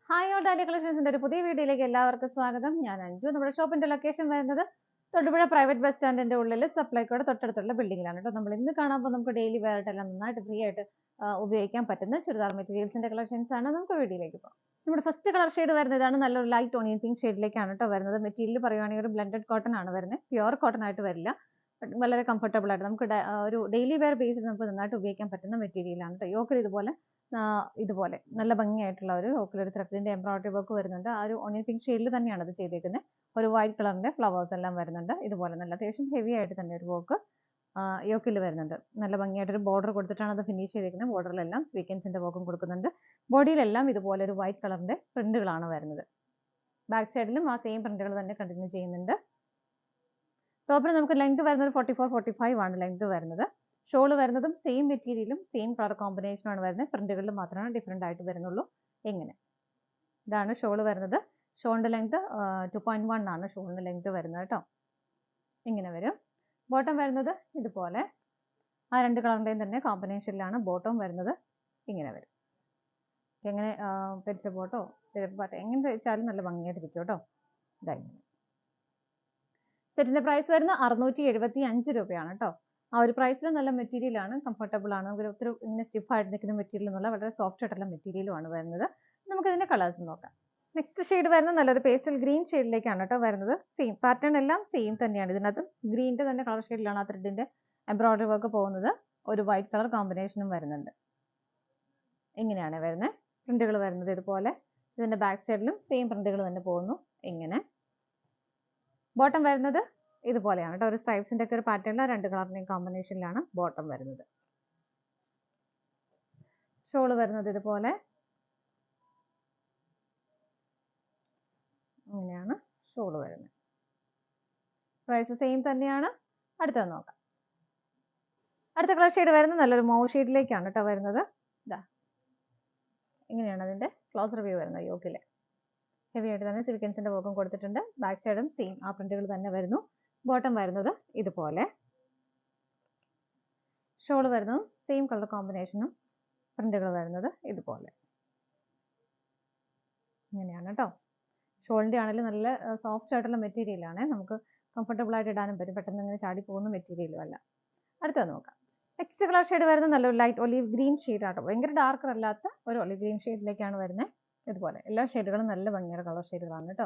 Hi all ഡാലി കളക്ഷൻസിന്റെ ഒരു പുതിയ വീഡിയോയിലേക്ക് എല്ലാവർക്കും സ്വാഗതം. ഞാൻ അഞ്ജു. നമ്മുടെ ഷോപ്പിന്റെ ലൊക്കേഷൻ വരുന്നത് തൊടുപുഴ പ്രൈവറ്റ് ബസ് സ്റ്റാൻഡിന്റെ ഉള്ളിൽ സപ്ലൈക്കോടെ തൊട്ടടുത്തുള്ള ബിൽഡിംഗിലാണ് കേട്ടോ. നമ്മൾ ഇന്ന് കാണുമ്പോൾ നമുക്ക് ഡെയിലി വെയർ എല്ലാം നന്നായിട്ട് ഫ്രീ ആയിട്ട് ഉപയോഗിക്കാൻ പറ്റുന്ന ചുരിദാർ മെറ്റീരിയൽസിന്റെ കളക്ഷൻസ് ആണ്. നമുക്ക് വീഡിയോയിലേക്ക് പോകാം. നമ്മുടെ ഫസ്റ്റ് കളർ ഷെയ്ഡ് വരുന്നത് ഇതാണ്. നല്ലൊരു ലൈറ്റ് ഓണിയൻ പിങ്ക് ഷെയ്ഡിലേക്കാണ് കേട്ടോ വരുന്നത്. മെറ്റീരിയൽ പറയുവാണെങ്കിൽ ഒരു ബ്ലെൻഡഡ് കോട്ടൺ ആണ് വരുന്നത്. പ്യുവർ കോട്ടൺ ആയിട്ട് വരില്ല. വളരെ കംഫർട്ടബിൾ ആയിട്ട് നമുക്ക് ഒരു ഡെയിലി വെയർ ബേസിൽ നമുക്ക് നന്നായിട്ട് ഉപയോഗിക്കാൻ പറ്റുന്ന മെറ്റീരിയലാണ് കേട്ടോ. യോക്കിൽ ഇതുപോലെ നല്ല ഭംഗിയായിട്ടുള്ള ഒരു യോക്കിലൊരു ത്രെഡിന്റെ എംബ്രോയിഡറി വർക്ക് വരുന്നുണ്ട്. ആ ഒരു ഓണിയൻ പിങ്ക് ഷെയ്ഡിൽ തന്നെയാണ് അത് ചെയ്തേക്കുന്നത്. ഒരു വൈറ്റ് കളറിന്റെ ഫ്ലവേഴ്സ് എല്ലാം വരുന്നുണ്ട്. ഇതുപോലെ നല്ല അത്യാവശ്യം ഹെവി ആയിട്ട് തന്നെ ഒരു വർക്ക് യോക്കിൽ വരുന്നുണ്ട്. നല്ല ഭംഗിയായിട്ടൊരു ബോർഡർ കൊടുത്തിട്ടാണ് അത് ഫിനിഷ് ചെയ്തിരിക്കുന്നത്. ബോർഡറിലെല്ലാം സ്വീക്കൻസിന്റെ വർക്കും കൊടുക്കുന്നുണ്ട്. ബോഡിയിലെല്ലാം ഇതുപോലെ ഒരു വൈറ്റ് കളറിന്റെ പ്രിന്റുകളാണ് വരുന്നത്. ബാക്ക് സൈഡിലും ആ സെയിം പ്രിന്റുകൾ തന്നെ കണ്ടിന്യൂ ചെയ്യുന്നുണ്ട്. ടോപ്പിന് നമുക്ക് ലെങ്ത് വരുന്നത് 44-45 ആണ് ലെങ്ത് വരുന്നത്. ഷോൾ വരുന്നതും സെയിം മെറ്റീരിയലും സെയിം കളർ കോമ്പിനേഷനാണ് വരുന്നത്. പ്രിന്റുകളിൽ മാത്രമാണ് ഡിഫറെന്റ് ആയിട്ട് വരുന്നുള്ളൂ. എങ്ങനെ ഇതാണ് ഷോൾ വരുന്നത്. ഷോളിന്റെ ലെങ്ത് 2.1 ആണ് ഷോളിന്റെ ലെങ്ത് വരുന്നത് കേട്ടോ. ഇങ്ങനെ വരും. ബോട്ടം വരുന്നത് ഇതുപോലെ ആ രണ്ട് കളറിന്റെയും തന്നെ കോമ്പിനേഷനിലാണ് ബോട്ടം വരുന്നത്. ഇങ്ങനെ വരും. എങ്ങനെ പെരിച്ച ബോട്ടോ ചെറുപാട്ടോ എങ്ങനെ വെച്ചാലും നല്ല ഭംഗിയായിട്ടിരിക്കും കേട്ടോ. ഇതായിരുന്നു സെറ്റിന്റെ പ്രൈസ് വരുന്നത് 675 രൂപയാണ് കേട്ടോ. ആ ഒരു പ്രൈസിൽ നല്ല മെറ്റീരിയൽ ആണ്, കംഫർട്ടബിൾ ആണ്. ഒത്തിരി ഇങ്ങനെ സ്റ്റിഫ് ആയിട്ട് നിൽക്കുന്ന മെറ്റീരിയൽ എന്നുള്ള വളരെ സോഫ്റ്റ് ആയിട്ടുള്ള മെറ്റീരിയലും ആണ് വരുന്നത്. നമുക്ക് ഇതിന്റെ കളേഴ്സ് നോക്കാം. നെക്സ്റ്റ് ഷെയ്ഡ് വരുന്നത് നല്ലൊരു പേസ്റ്റൽ ഗ്രീൻ ഷെയ്ഡിലേക്കാണ് കേട്ടോ വരുന്നത്. സെയിം പാറ്റേൺ എല്ലാം സെയിം തന്നെയാണ്. ഇതിനകത്ത് ഗ്രീനിന്റെ തന്നെ കളർ ഷെയ്ഡിലാണ് ആ ത്രെഡിന്റെ എംബ്രോയിഡറി വർക്ക് പോകുന്നത്. ഒരു വൈറ്റ് കളർ കോമ്പിനേഷനും വരുന്നുണ്ട്. ഇങ്ങനെയാണ് വരുന്നത്. പ്രിന്റുകൾ വരുന്നത് ഇതുപോലെ. ഇതിന്റെ ബാക്ക് സൈഡിലും സെയിം പ്രിന്റുകൾ തന്നെ പോകുന്നു. ഇങ്ങനെ ബോട്ടം വരുന്നത് ഇതുപോലെയാണ് കേട്ടോ. ഒരു സ്ട്രൈപ്സിന്റെ ഒക്കെ ഒരു പാറ്റേണിൽ രണ്ട് കളറിന്റെയും കോമ്പിനേഷനിലാണ് ബോട്ടം വരുന്നത്. ഷോൾ വരുന്നത് ഇതുപോലെ. അങ്ങനെയാണ് ഷോൾ വരുന്നത്. പ്രൈസ് സെയിം തന്നെയാണ്. അടുത്തത് നോക്കാം. അടുത്ത കളർ ഷെയ്ഡ് വരുന്നത് നല്ലൊരു മൗ ഷെയ്ഡിലേക്കാണ് കേട്ടോ വരുന്നത്. ഇതാ ഇങ്ങനെയാണ് അതിന്റെ ക്ലോസർ വ്യൂ വരുന്നത്. യോക്കിലെ ഹെവി ആയിട്ട് തന്നെ സിലിക്കൻസിന്റെ വർക്കും കൊടുത്തിട്ടുണ്ട്. ബാക്ക് സൈഡും സെയിം ആ പ്രിന്റുകൾ തന്നെ വരുന്നു. ബോട്ടം വരുന്നത് ഇതുപോലെ. ഷോൾ വരുന്നതും സെയിം കളർ കോമ്പിനേഷനും പ്രിന്റുകൾ വരുന്നത് ഇതുപോലെ. ഇങ്ങനെയാണ് കേട്ടോ. ഷോളിന്റെ ആണെങ്കിലും നല്ല സോഫ്റ്റ് ആയിട്ടുള്ള മെറ്റീരിയൽ ആണ്. നമുക്ക് കംഫർട്ടബിൾ ആയിട്ട് ഇടാനും പറ്റും. പെട്ടെന്ന് ഇങ്ങനെ ചാടി പോകുന്ന മെറ്റീരിയലും അല്ല. അടുത്തത് നോക്കാം. നെക്സ്റ്റ് കളർ ഷെയ്ഡ് വരുന്നത് നല്ലൊരു ലൈറ്റ് ഒലീവ് ഗ്രീൻ ഷെയ്ഡ് ആട്ടോ. ഭയങ്കര ഡാർക്കർ അല്ലാത്ത ഒരു ഒലീവ് ഗ്രീൻ ഷെയ്ഡിലേക്കാണ് വരുന്നത്. ഇതുപോലെ എല്ലാ ഷെയ്ഡുകളും നല്ല ഭംഗിയുള്ള കളർ ഷെയ്ഡുകളാണ് കേട്ടോ.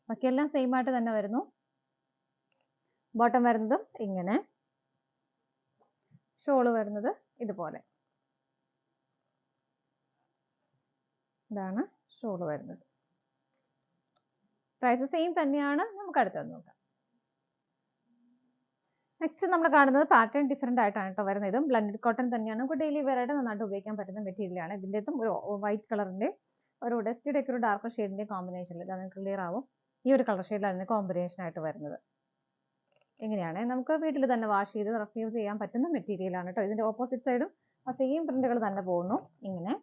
ബാക്കിയെല്ലാം സെയിം ആയിട്ട് തന്നെ വരുന്നു. ബോട്ടം വരുന്നതും ഇങ്ങനെ. ഷോള് വരുന്നത് ഇതുപോലെ. ഇതാണ് ഷോള് വരുന്നത്. പ്രൈസ് സെയിം തന്നെയാണ്. നമുക്ക് അടുത്തത് നോക്കാം. നെക്സ്റ്റ് നമ്മൾ കാണുന്നത് പാറ്റേൺ ഡിഫറെന്റ് ആയിട്ടാണ് കേട്ടോ വരുന്നത്. ഇതും ബ്ലെൻഡഡ് കോട്ടൺ തന്നെയാണ്. നമുക്ക് ഡെയിലി വെയർ ആയിട്ട് നന്നായിട്ട് ഉപയോഗിക്കാൻ പറ്റുന്ന മെറ്റീരിയൽ ആണ്. ഇതിൻ്റെതും ഒരു വൈറ്റ് കളറിന്റെ ഒരു ഡസ്റ്റിയുടെ ഒക്കെ ഒരു ഡാർക്കർ ഷെയ്ഡിന്റെ കോമ്പിനേഷനിൽ ഇതാണ് ക്ലിയർ ആവും. ഈ ഒരു കളർ ഷെയ്ഡിലാണ് കോമ്പിനേഷൻ ആയിട്ട് വരുന്നത്. എങ്ങനെയാണ് നമുക്ക് വീട്ടിൽ തന്നെ വാഷ് ചെയ്ത് റെഫ്യൂസ് ചെയ്യാൻ പറ്റുന്ന മെറ്റീരിയൽ ആണ് കേട്ടോ. ഇതിന്റെ ഓപ്പോസിറ്റ് സൈഡും ആ സെയിം പ്രിന്റുകൾ തന്നെ പോകുന്നു. ഇങ്ങനെ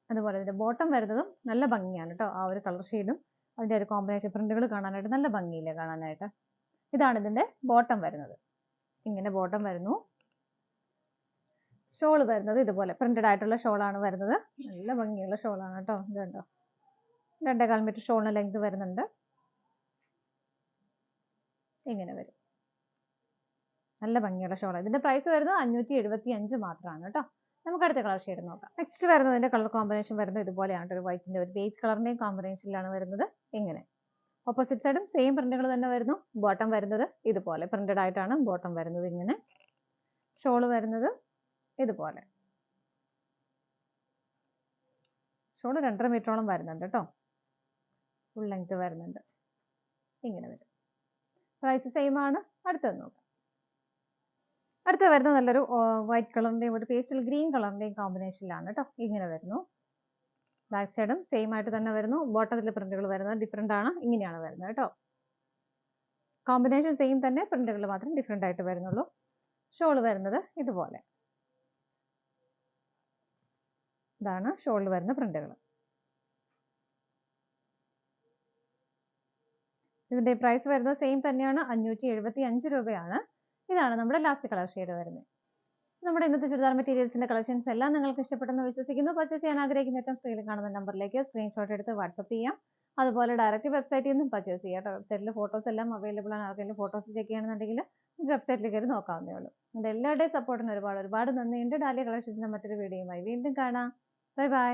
അതുപോലെ ഇതിന്റെ ബോട്ടം വരുന്നതും നല്ല ഭംഗിയാണ് കേട്ടോ. ആ ഒരു കളർ ഷെയ്ഡും അതിന്റെ ഒരു കോമ്പിനേഷൻ പ്രിന്റുകൾ കാണാനായിട്ട് നല്ല ഭംഗിയില്ലേ കാണാനായിട്ട്. ഇതാണ് ഇതിന്റെ ബോട്ടം വരുന്നത്. ഇങ്ങനെ ബോട്ടം വരുന്നു. ഷോൾ വരുന്നത് ഇതുപോലെ പ്രിന്റഡ് ആയിട്ടുള്ള ഷോളാണ് വരുന്നത്. നല്ല ഭംഗിയുള്ള ഷോളാണ് കേട്ടോ. ഇത് കണ്ടോ, 2.25 മീറ്റർ ഷോളിന് ലെങ്ത് വരുന്നുണ്ട്. ഇങ്ങനെ വരും. നല്ല ഭംഗിയുള്ള ഷോളാണ്. ഇതിന്റെ പ്രൈസ് വരുന്നത് 575 മാത്രമാണ് കേട്ടോ. നമുക്ക് അടുത്ത കളർ ഷെയ്ഡ് നോക്കാം. നെക്സ്റ്റ് വരുന്നതിന്റെ കളർ കോമ്പിനേഷൻ വരുന്നത് ഇതുപോലെയാണ്. ഒരു വൈറ്റിന്റെ ഒരു ബേജ് കളറിന്റെയും കോമ്പിനേഷനിലാണ് വരുന്നത്. ഇങ്ങനെ ഓപ്പോസിറ്റ് സൈഡും സെയിം പ്രിന്റുകൾ തന്നെ വരുന്നു. ബോട്ടം വരുന്നത് ഇതുപോലെ പ്രിന്റഡ് ആയിട്ടാണ് ബോട്ടം വരുന്നത്. ഇങ്ങനെ ഷോൾ വരുന്നത് ഇതുപോലെ. ഷോൾ 2.5 മീറ്ററോളം വരുന്നുണ്ട് കേട്ടോ. ഫുൾ ലെങ്ത് വരുന്നുണ്ട്. ഇങ്ങനെ വരും. പ്രൈസ് സെയിം ആണ്. അടുത്തത് നോക്കാം. അടുത്ത വരുന്നത് നല്ലൊരു വൈറ്റ് കളറിന്റെയും ഒരു പേസ്റ്റൽ ഗ്രീൻ കളറിന്റെയും കോമ്പിനേഷനിലാണ് കേട്ടോ. ഇങ്ങനെ വരുന്നു. ബാക്ക് സൈഡും സെയിം ആയിട്ട് തന്നെ വരുന്നു. ബോട്ടത്തിലെ പ്രിന്റുകൾ വരുന്നത് ഡിഫറെന്റ് ആണ്. ഇങ്ങനെയാണ് വരുന്നത് കേട്ടോ. കോമ്പിനേഷൻ സെയിം തന്നെ, പ്രിന്റുകൾ മാത്രം ഡിഫറെന്റ് ആയിട്ട് വരുന്നുള്ളൂ. ഷോൾ വരുന്നത് ഇതുപോലെ. ഇതാണ് ഷോളിൽ വരുന്ന പ്രിന്റുകൾ. ഇതിന്റെ പ്രൈസ് വരുന്നത് സെയിം തന്നെയാണ്. 575 രൂപയാണ്. ഇതാണ് നമ്മുടെ ലാസ്റ്റ് കളർ ഷെയ്ഡ് വരുന്നത്. നമ്മുടെ ഇന്നത്തെ ചുരിദാർ മെറ്റീരിയൽസിന്റെ കളക്ഷൻസ് എല്ലാം നിങ്ങൾക്ക് ഇഷ്ടപ്പെട്ടെന്ന് വിശ്വസിക്കുന്നു. പർച്ചേസ് ചെയ്യാൻ ആഗ്രഹിക്കുന്ന ഏറ്റവും സ്ക്രീനിൽ കാണുന്ന നമ്പറിലേക്ക് സ്ക്രീൻഷോട്ട് എടുത്ത് വാട്സപ്പ് ചെയ്യാം. അതുപോലെ ഡയറക്റ്റ് വെബ്സൈറ്റിൽ നിന്നും പർച്ചേസ് ചെയ്യാം കേട്ടോ. വെബ്സൈറ്റിൽ ഫോട്ടോസ് എല്ലാം അവൈലബിൾ ആണ്. ആർക്കെങ്കിലും ഫോട്ടോസ് ചെക്ക് ചെയ്യണമെന്നുണ്ടെങ്കിൽ വെബ്സൈറ്റിൽ കയറി നോക്കാവുന്നേ ഉള്ളൂ. എൻ്റെ എല്ലാവരുടെയും സപ്പോർട്ടിന് ഒരുപാട് ഒരുപാട് നന്ദിയുണ്ട്. ഡാലിയ കളക്ഷൻസിന്റെ മറ്റൊരു വീഡിയോയുമായി വീണ്ടും കാണാം. Bye bye.